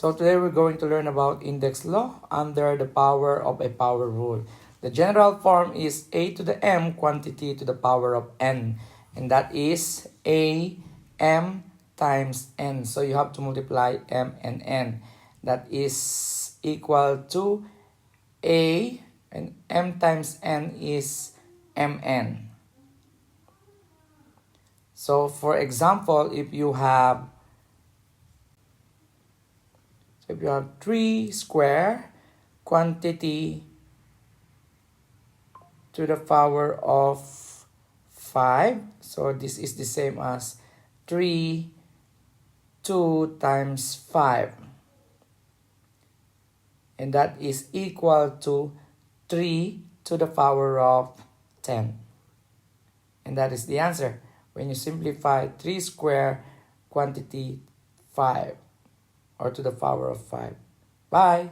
So today we're going to learn about index law under the power of a power rule. The general form is a to the m quantity to the power of n. And that is a m times n. So you have to multiply m and n. That is equal to a, and m times n is mn. So for example, if you have 3 square quantity to the power of 5. So this is the same as 2 times 5. And that is equal to 3 to the power of 10. And that is the answer. When you simplify 3 square quantity 5 or to the power of 5. Bye!